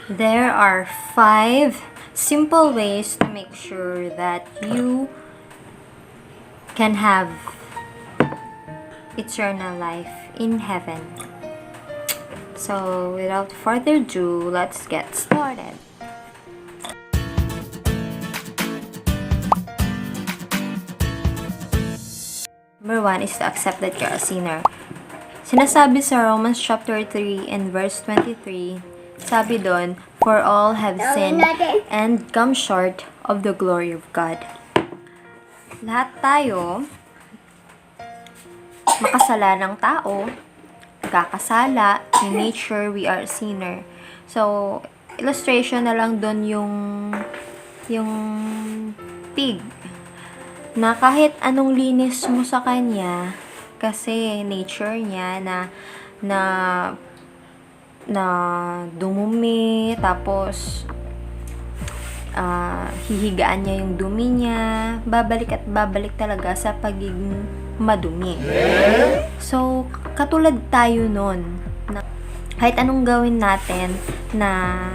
There are 5 simple ways to make sure that you can have eternal life in heaven. So, without further ado, let's get started. Number 1 is to accept that you're a sinner. Sinasabi sa Romans chapter 3 and verse 23, sabi doon, for all have sinned and come short of the glory of God. Lahat tayo, makasalanang tao, kakasala, in nature, we are a sinner. So, illustration na lang doon yung pig, na kahit anong linis mo sa kanya, kasi nature niya na dumumi, tapos hihigaan niya yung dumi niya, babalik at babalik talaga sa pagiging madumi. So, katulad tayo nun, na kahit anong gawin natin na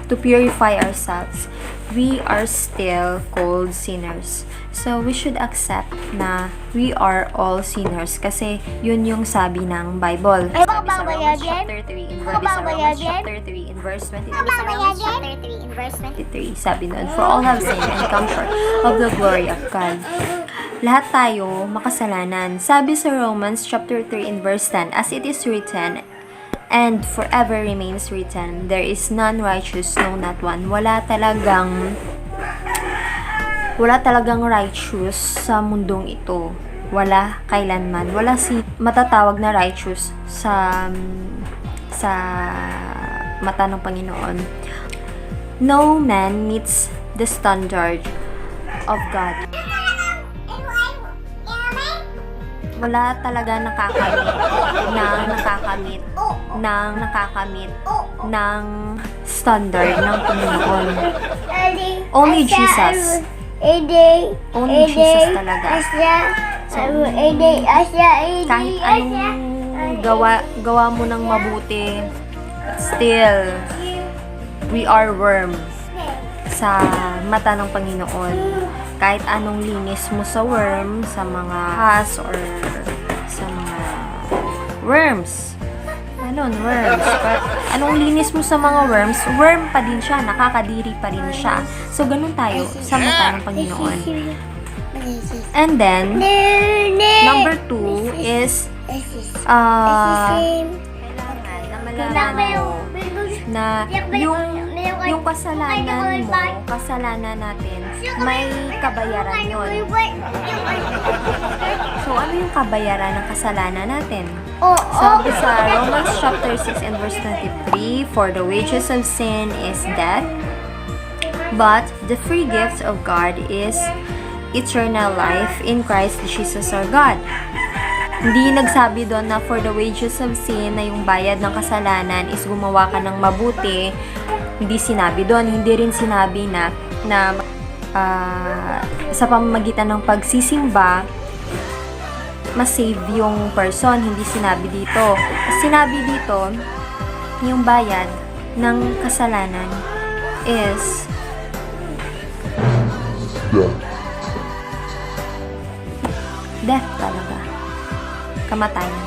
to purify ourselves, we are still called sinners. So, we should accept na we are all sinners kasi yun yung sabi ng Bible. Sabi sa Romans chapter 3 in verse 23. Sabi nun, for all have sinned and come short of the glory of God. Lahat tayo makasalanan. Sabi sa Romans chapter 3 in verse 10, as it is written, and forever remains written, there is none righteous, no, not one. Wala talagang righteous sa mundong ito. Wala kailanman. Wala matatawag na righteous sa mata ng Panginoon. No man meets the standard of God. Wala talaga nakakamit ng standard ng Panginoon. Only Jesus. Only Jesus talaga. So, kahit anong gawa mo ng mabuti, still, we are worms sa mata ng Panginoon. Kahit anong linis mo sa worm, sa mga has or sa mga worms. Worms. Anong linis mo sa mga worms, worm pa din siya, nakakadiri pa rin siya. So, ganun tayo sa mata ng Panginoon. And then, number 2 is, kailangan na malaman mo na yung kasalanan natin, may kabayaran yun. So, ano yung kabayaran ng kasalanan natin? Sabi sa Romans chapter 6 and verse 23, for the wages of sin is death, but the free gift of God is eternal life in Christ Jesus our God. Hindi nagsabi doon na for the wages of sin, na yung bayad ng kasalanan is gumawa ka ng mabuti. Hindi sinabi doon. Hindi rin sinabi na sa pamamagitan ng pagsisimba, ma-save yung person. Hindi sinabi dito. Sinabi dito, yung bayad ng kasalanan is death talaga. Kamatayan.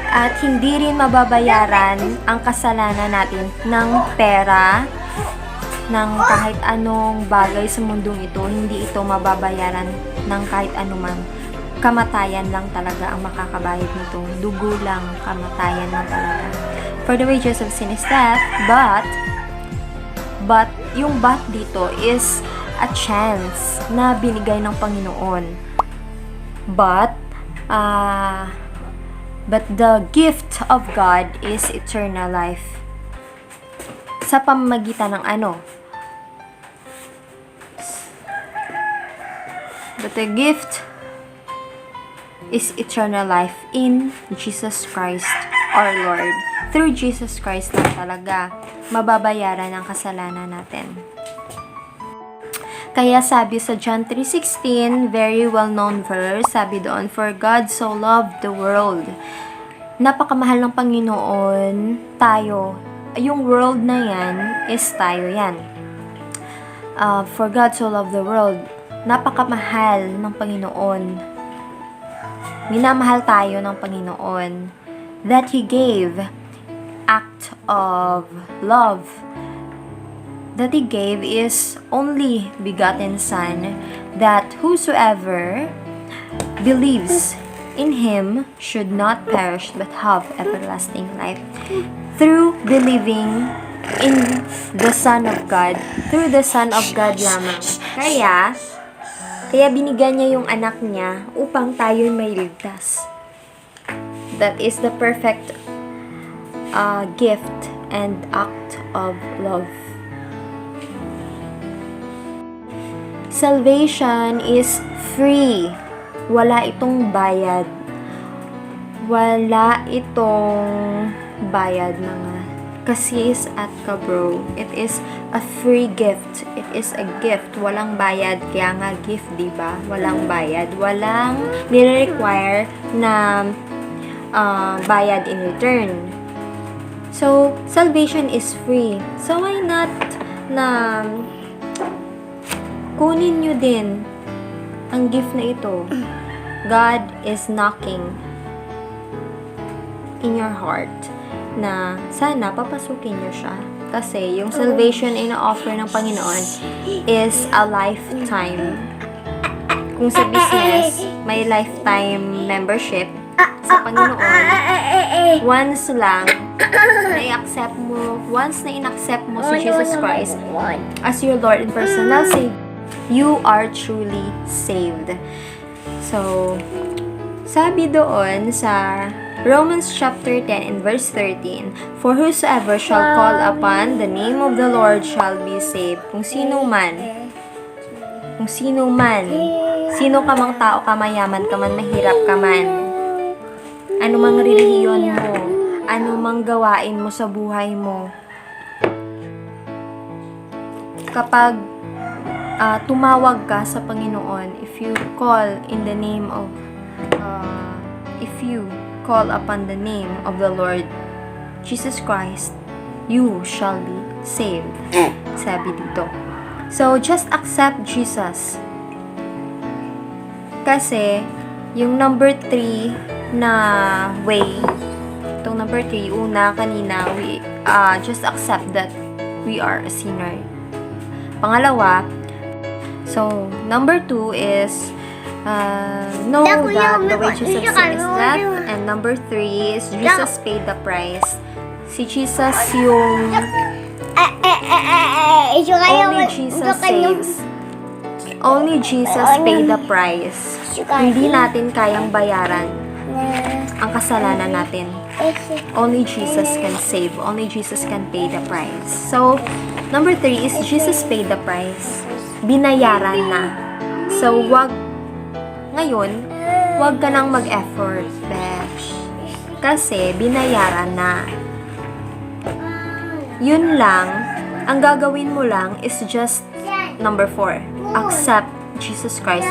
At hindi rin mababayaran ang kasalanan natin ng pera, ng kahit anong bagay sa mundong ito. Hindi ito mababayaran ng kahit anumang. Kamatayan lang talaga ang makakabayad nito. Dugo lang, kamatayan lang talaga. For the wages of sin is death, but yung but dito is a chance na binigay ng Panginoon. But the gift of God is eternal life. Sa pamamagitan ng ano? But the gift is eternal life in Jesus Christ our Lord. Through Jesus Christ lang talaga mababayaran ang kasalanan natin. Kaya sabi sa John 3:16, very well-known verse, sabi doon, for God so loved the world Napakamahal ng Panginoon tayo. Yung world na yan is tayo yan. For God so loved the world. Napakamahal ng Panginoon. Minamahal tayo ng Panginoon. That He gave act of love. That He gave is only begotten Son, that whosoever believes in Him should not perish but have everlasting life. Through believing in the Son of God, through the Son of God lamang. Kaya binigyan niya yung anak niya upang tayo may ligtas. That is the perfect gift and act of love. Salvation is free. Wala itong bayad. Wala itong bayad, mga kasis at kabro. It is a free gift. It is a gift. Walang bayad. Kaya nga gift, diba? Walang bayad. Walang nire-require na bayad in return. So, salvation is free. So, why not na kunin nyo din ang gift na ito? God is knocking in your heart na sana papasukin nyo siya. Kasi yung salvation na ina-offer ng Panginoon is a lifetime. Kung sa business, may lifetime membership sa Panginoon. Once lang na i-accept mo, once na in-accept mo si Jesus Christ as your Lord and personal Savior, you are truly saved. So, sabi doon sa Romans chapter 10 and verse 13, for whosoever shall call upon the name of the Lord shall be saved. Kung sino man, sino ka mang tao ka, mayaman ka man, mahirap ka man, ano mang relihiyon mo, ano mang gawain mo sa buhay mo, kapag tumawag ka sa Panginoon, if you call upon the name of the Lord Jesus Christ, you shall be saved. Sabi dito. So, just accept Jesus. Kasi, yung number 3 na way, itong number 3, kanina, we just accept that we are a sinner. Pangalawa, so, number 2 is know that the wages of sin is death. And number 3 is Jesus paid the price. Si Jesus yung only Jesus saves. Only Jesus paid the price. Hindi natin kayang bayaran ang kasalanan natin. Only Jesus can save. Only Jesus can pay the price. So, number 3 is Jesus paid the price. Binayaran na. So, wag ka nang mag-effort, besh. Kasi, binayaran na. Yun lang, ang gagawin mo lang is just number 4. Accept Jesus Christ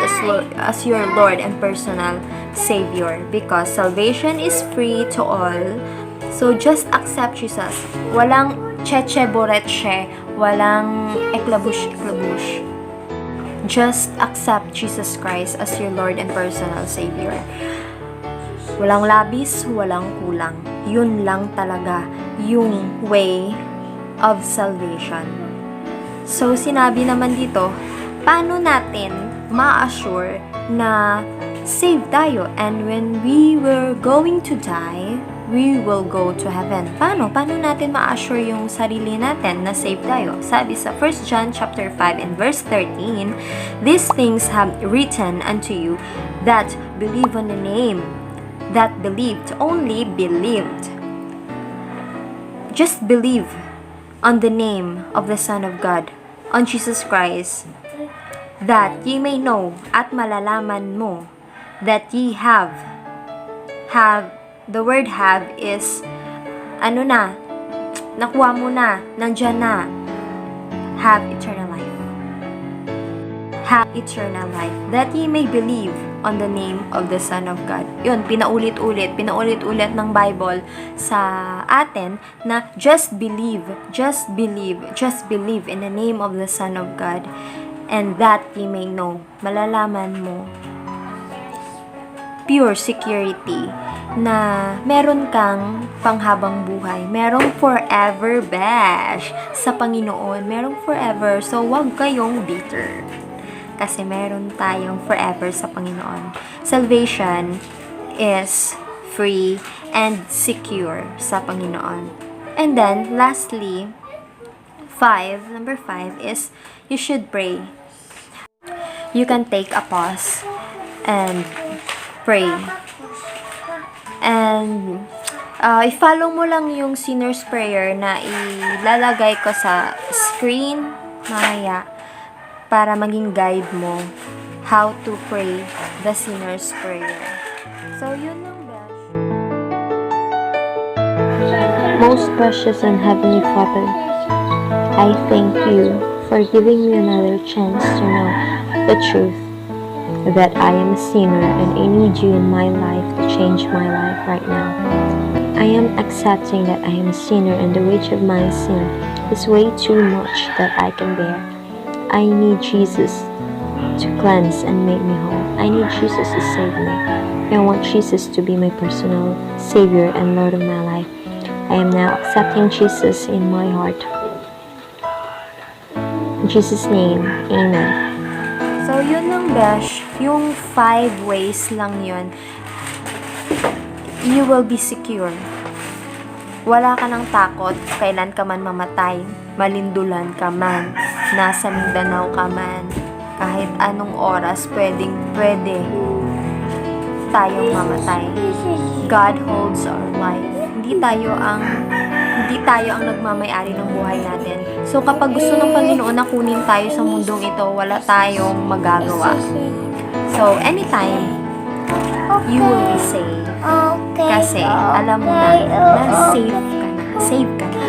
as your Lord and personal Savior. Because salvation is free to all. So, just accept Jesus. Walang cheche boreche, walang eklabush. Just accept Jesus Christ as your Lord and personal Savior. Walang labis, walang kulang. Yun lang talaga yung way of salvation. So, sinabi naman dito, paano natin ma-assure na save tayo? And when we were going to die, we will go to heaven. Paano natin ma-assure yung sarili natin na save tayo? Sabi sa 1 John chapter 5 and verse 13, these things have written unto you that believe on the name, that believed, only believed. Just believe on the name of the Son of God, on Jesus Christ, that ye may know at malalaman mo that ye have the word have is nakuha mo na, nandyan na, have eternal life. Have eternal life, that ye may believe on the name of the Son of God. Yun, pinaulit-ulit ng Bible sa atin na just believe in the name of the Son of God, and that ye may know. Malalaman mo pure security na meron kang panghabang buhay. Merong forever bash sa Panginoon. Merong forever. So, wag kayong bitter. Kasi meron tayong forever sa Panginoon. Salvation is free and secure sa Panginoon. And then, lastly, number 5 is you should pray. You can take a pause and pray. And i-follow mo lang yung sinner's prayer na ilalagay ko sa screen mamaya para maging guide mo how to pray the sinner's prayer. So, yun lang, guys. Most precious and heavenly Father, I thank you for giving me another chance to know the truth, that I am a sinner and I need you in my life to change my life right now. I am accepting that I am a sinner and the wage of my sin is way too much that I can bear. I need Jesus to cleanse and make me whole. I need Jesus to save me. I want Jesus to be my personal Savior and Lord of my life. I am now accepting Jesus in my heart. In Jesus' name, Amen. So, yun lang, besh. Yung 5 ways lang yun. You will be secure. Wala ka ng takot kailan ka man mamatay. Malindulan ka man. Nasa Mindanao ka man. Kahit anong oras, pwede tayong mamatay. God holds our life. Hindi tayo ang nagmamay-ari ng buhay natin. So, kapag gusto ng Panginoon na kunin tayo sa mundong ito, wala tayong magagawa. So, anytime, you will be saved. Kasi, alam mo na, save ka na.